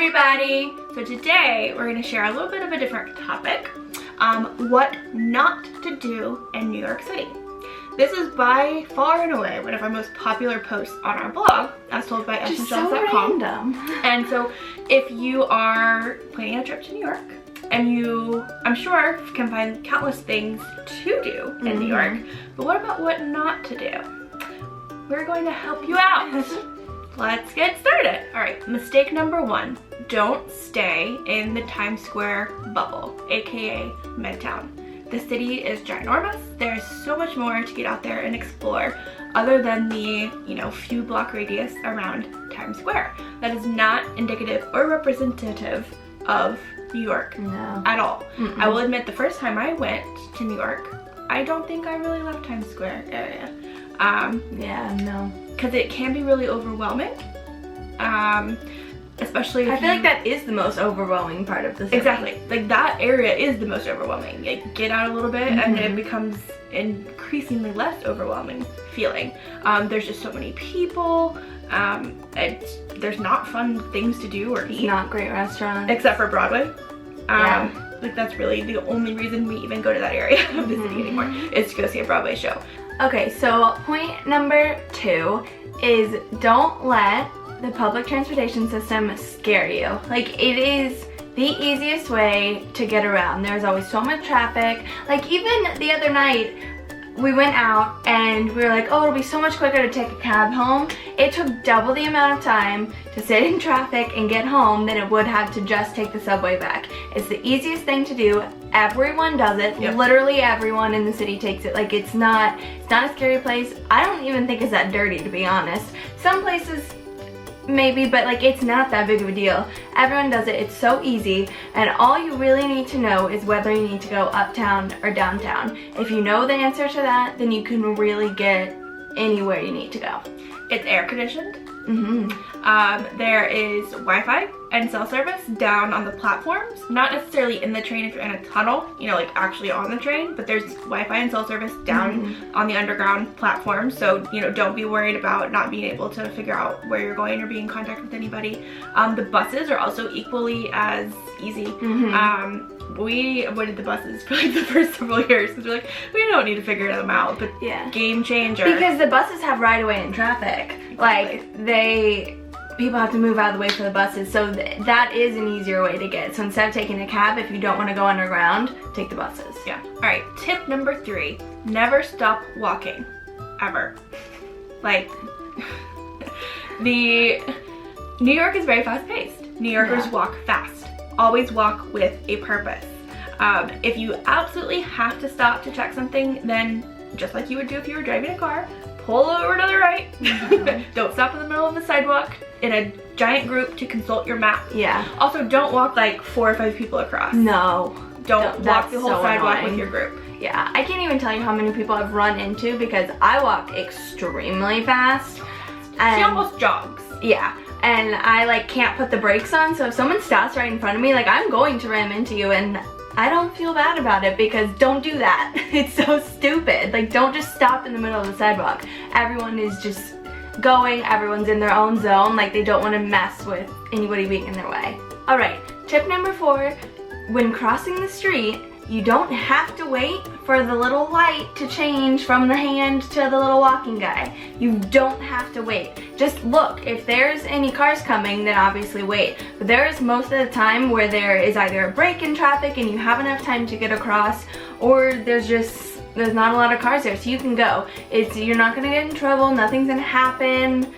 everybody! So today we're going to share a little bit of a different topic, what not to do in New York City. This is by far and away one of our most popular posts on our blog, as told by shelbs.com. And so if you are planning a trip to New York, and you, I'm sure, can find countless things to do in New York, but what about what not to do? We're going to help you out. Let's get started. All right, mistake number one, don't stay in the Times Square bubble, aka Midtown. The city is ginormous. There's so much more to get out there and explore other than the, few block radius around Times Square. That is not indicative or representative of New York at all. I will admit, the first time I went to New York, I don't think I really loved Times Square area. Because it can be really overwhelming. Especially if I feel like that is the most overwhelming part of the city. Exactly. Like, that area is the most overwhelming. Like, get out a little bit and it becomes increasingly less overwhelming feeling. There's just so many people. There's not fun things to do or eat. Not great restaurants. Except for Broadway. Like, that's really the only reason we even go to that area of the city anymore, is to go see a Broadway show. Okay, so point number 2 is don't let the public transportation system scare you. Like, it is the easiest way to get around. There's always so much traffic. Like, even the other night, we went out and we were like, oh, it'll be so much quicker to take a cab home. It took double the amount of time to sit in traffic and get home than it would have to just take the subway back. It's the easiest thing to do. Everyone does it. Yep. Literally everyone in the city takes it. Like, it's not a scary place. I don't even think it's that dirty, to be honest. Some places maybe, but like, it's not that big of a deal. Everyone does it. It's so easy, and all you really need to know is whether you need to go uptown or downtown. If you know the answer to that, then you can really get anywhere you need to go. It's air conditioned. There is Wi-Fi and cell service down on the platforms, not necessarily in the train if you're in a tunnel, like actually on the train, but there's Wi-Fi and cell service down on the underground platform. So, don't be worried about not being able to figure out where you're going or be in contact with anybody. The buses are also equally as easy. We avoided the buses for like the first several years because we're like, we don't need to figure them out, but game changer. Because the buses have right away in traffic. Like, people have to move out of the way for the buses, so that is an easier way to get. So instead of taking a cab, if you don't want to go underground, take the buses. Yeah. All right, tip number 3, never stop walking, ever. Like, New York is very fast-paced. New Yorkers walk fast. Always walk with a purpose. If you absolutely have to stop to check something, then just like you would do if you were driving a car, pull over to the right. Don't stop in the middle of the sidewalk in a giant group to consult your map. Also, don't walk like 4 or 5 people across. No. Don't walk the whole sidewalk with your group. Yeah, I can't even tell you how many people I've run into because I walk extremely fast. She almost jogs. Yeah. And I can't put the brakes on, so if someone stops right in front of me, I'm going to ram into you, and I don't feel bad about it because don't do that. It's so stupid. Don't just stop in the middle of the sidewalk. Everyone is just going, everyone's in their own zone, they don't want to mess with anybody being in their way. Alright, tip number 4, when crossing the street, you don't have to wait for the little light to change from the hand to the little walking guy. You don't have to wait. Just look. If there's any cars coming, then obviously wait. But there is most of the time where there is either a break in traffic and you have enough time to get across, or there's not a lot of cars there, so you can go. You're not gonna get in trouble, nothing's gonna happen.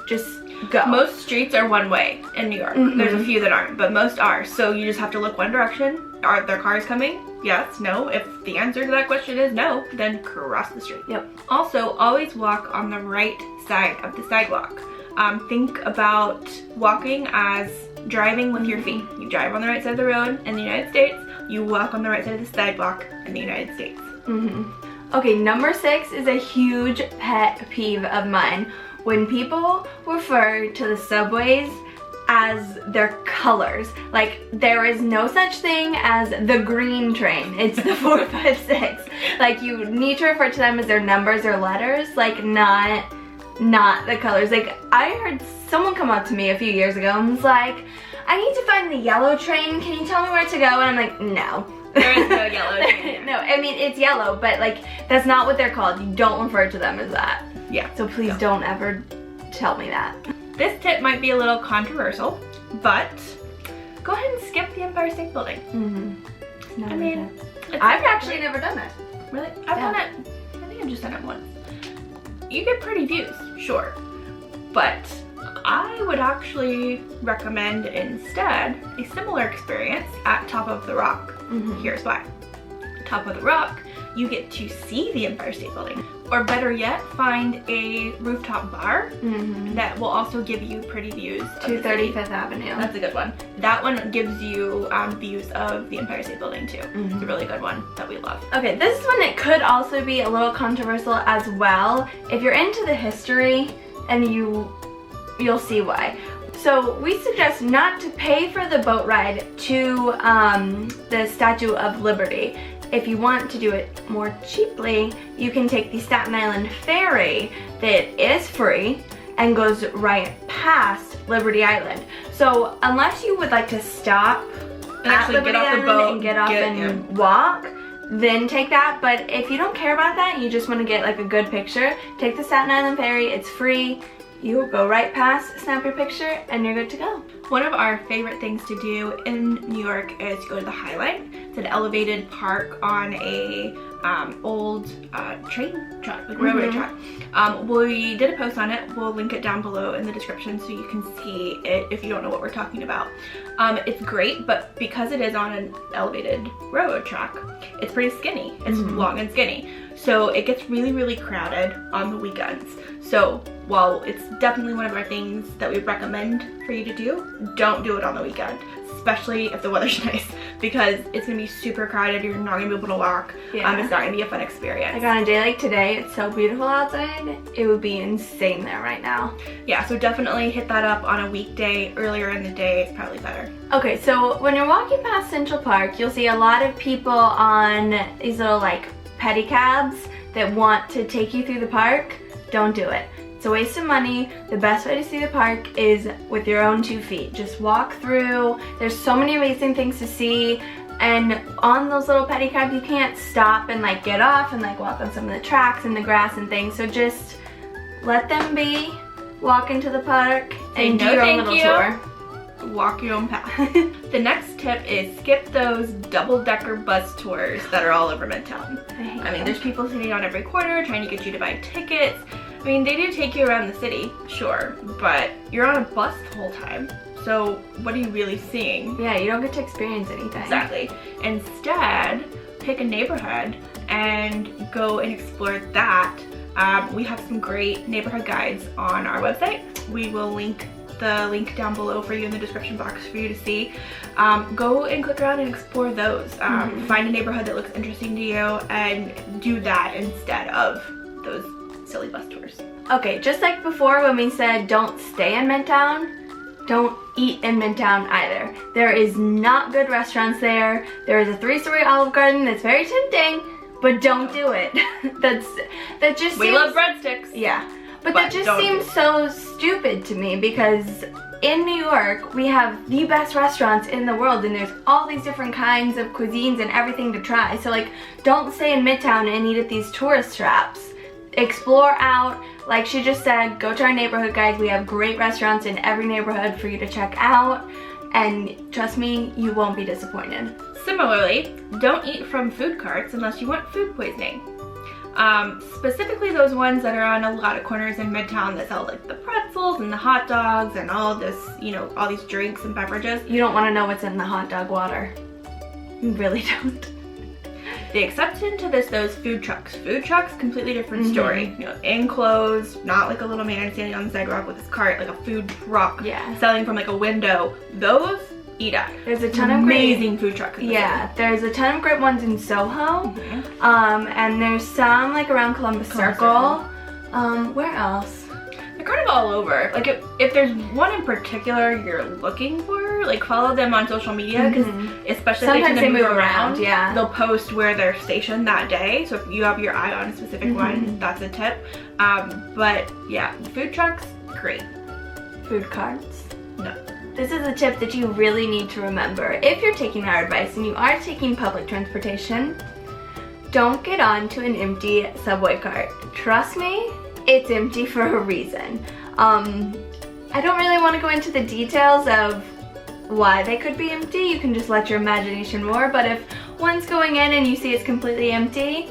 Just go. Most streets are one way in New York. There's a few that aren't, but most are. So you just have to look one direction. Are there cars coming? Yes, no. If the answer to that question is no, then cross the street. Yep. Also, always walk on the right side of the sidewalk. Think about walking as driving with your feet. You drive on the right side of the road in the United States. You walk on the right side of the sidewalk in the United States. Okay, number 6 is a huge pet peeve of mine. When people refer to the subways as their colors. There is no such thing as the green train. It's the 4, 5, 6. You need to refer to them as their numbers or letters, not the colors. I heard someone come up to me a few years ago and was like, I need to find the yellow train. Can you tell me where to go? And I'm like, no. There is no yellow train. No, I mean, it's yellow, but like, that's not what they're called. You don't refer to them as that. Yeah. So please don't ever tell me that. This tip might be a little controversial, but go ahead and skip the Empire State Building. Mm-hmm. I mean, I've actually never done it. Really? I've done it, I think I've just done it once. You get pretty views, sure, but I would actually recommend instead a similar experience at Top of the Rock. Here's why. Top of the Rock, you get to see the Empire State Building. Or better yet, find a rooftop bar that will also give you pretty views. To 35th Avenue. That's a good one. That one gives you views of the Empire State Building too. It's a really good one that we love. Okay, this is one that could also be a little controversial as well. If you're into the history, and you'll see why. So we suggest not to pay for the boat ride to the Statue of Liberty. If you want to do it more cheaply, you can take the Staten Island Ferry that is free and goes right past Liberty Island. So unless you would like to stop And actually at Liberty get off the Island boat and get off and walk, then take that. But if you don't care about that, you just want to get like a good picture, take the Staten Island Ferry. It's free. You go right past, snap your picture, and you're good to go. One of our favorite things to do in New York is to go to the High Line. It's an elevated park on a old train track, like railroad track. We did a post on it. We'll link it down below in the description so you can see it if you don't know what we're talking about. It's great, but because it is on an elevated railroad track, it's pretty skinny. It's long and skinny. So it gets really, really crowded on the weekends. So while it's definitely one of our things that we recommend for you to do, don't do it on the weekend, especially if the weather's nice, because it's gonna be super crowded. You're not gonna be able to walk. It's not gonna be a fun experience. Like on a day like today, it's so beautiful outside, it would be insane there right now. Yeah, so definitely hit that up on a weekday. Earlier in the day is probably better. Okay, so when you're walking past Central Park, you'll see a lot of people on these little like pedicabs that want to take you through the park. Don't do it. It's a waste of money. The best way to see the park is with your own 2 feet. Just walk through. There's so many amazing things to see. And on those little pedicabs, you can't stop and like get off and like walk on some of the tracks and the grass and things. So just let them be, walk into the park, and do your own little tour. Walk your own path. The next tip is skip those double-decker bus tours that are all over Midtown. I mean, there's people sitting on every corner trying to get you to buy tickets. I mean, they do take you around the city, sure, but you're on a bus the whole time. So what are you really seeing? Yeah, you don't get to experience anything. Exactly. Instead, pick a neighborhood and go and explore that. We have some great neighborhood guides on our website. We will link the link down below for you in the description box for you to see. Go and click around and explore those. Find a neighborhood that looks interesting to you and do that instead of those silly bus tours. Okay, just like before when we said don't stay in Midtown, don't eat in Midtown either. There is not good restaurants there. There is a 3-story Olive Garden that's very tempting, but don't do it. that just We love breadsticks. Yeah. But that just seems so stupid to me because in New York, we have the best restaurants in the world and there's all these different kinds of cuisines and everything to try. So like, don't stay in Midtown and eat at these tourist traps. Explore out, like she just said, go to our neighborhood guides. We have great restaurants in every neighborhood for you to check out. And trust me, you won't be disappointed. Similarly, don't eat from food carts unless you want food poisoning. Specifically those ones that are on a lot of corners in Midtown that sell like the pretzels and the hot dogs and all this, you know, all these drinks and beverages. You don't want to know what's in the hot dog water. You really don't. The exception to those food trucks. Food trucks, completely different story. You know, enclosed, not like a little man standing on the sidewalk with his cart, like a food truck selling from like a window. Those, eat at. There's a ton of amazing food trucks. There's a ton of great ones in Soho. And there's some like around Columbus Circle. Where else? They're kind of all over. Like if there's one in particular you're looking for, like follow them on social media because especially sometimes if they move around, they'll post where they're stationed that day. So if you have your eye on a specific one, that's a tip. But yeah, food trucks, great. Food carts? No. this is a tip that you really need to remember. If you're taking our advice and you are taking public transportation, don't get onto an empty subway cart. Trust me, it's empty for a reason. I don't really want to go into the details of why they could be empty. You can just let your imagination roar, but if one's going in and you see it's completely empty,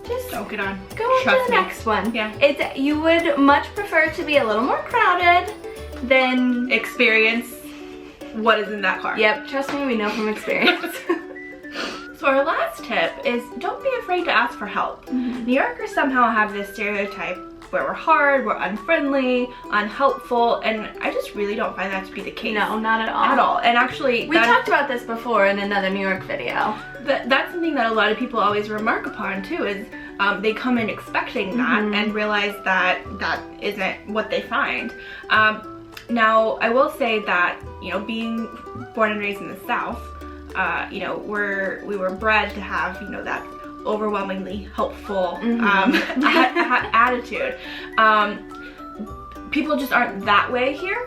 just don't get on. Go on to the next one. Yeah. You would much prefer to be a little more crowded than experience what is in that car. Yep, trust me, we know from experience. So our last tip is don't be afraid to ask for help. New Yorkers somehow have this stereotype where we're hard, we're unfriendly, unhelpful, and I just really don't find that to be the case. No, not at all. At all. And actually, we talked about this before in another New York video. That's something that a lot of people always remark upon too, is they come in expecting that and realize that that isn't what they find. Now, I will say that, you know, being born and raised in the South, you know, we were bred to have, you know, that overwhelmingly helpful attitude. People just aren't that way here.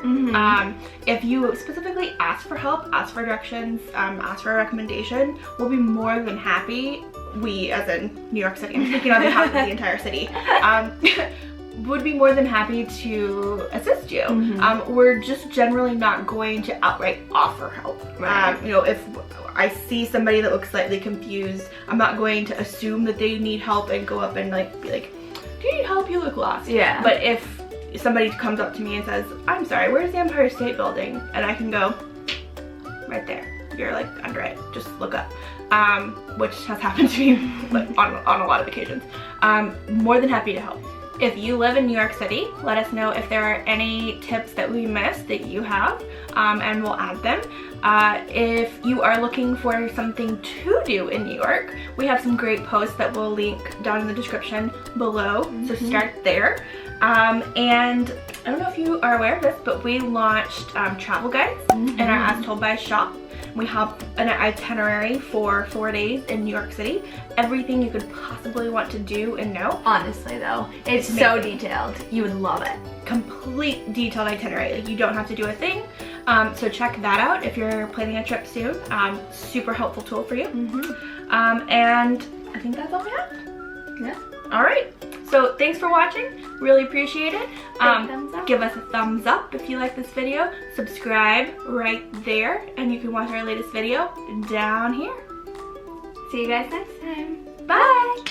If you specifically ask for help, ask for directions, ask for a recommendation, we'll be more than happy, we as in New York City, I'm speaking on behalf of the entire city, would be more than happy to assist you. We're just generally not going to outright offer help. You know, if I see somebody that looks slightly confused, I'm not going to assume that they need help and go up and like be like, do you need help? You look lost. Yeah. But if somebody comes up to me and says, I'm sorry, where's the Empire State Building? And I can go, right there. You're like under it, just look up. Which has happened to me on a lot of occasions. More than happy to help. If you live in New York City, let us know if there are any tips that we missed that you have, and we'll add them. If you are looking for something to do in New York, we have some great posts that we'll link down in the description below, so start there. And I don't know if you are aware of this, but we launched travel guides in our As Told By shop. We have an itinerary for 4 days in New York City. Everything you could possibly want to do and know. Honestly though, it's so detailed. You would love it. Complete detailed itinerary. Like, you don't have to do a thing. So check that out if you're planning a trip soon. Super helpful tool for you. And I think that's all we have. Yeah. All right. So thanks for watching. Really appreciate it. Give us a thumbs up if you like this video. Subscribe right there, and you can watch our latest video down here. See you guys next time. Bye.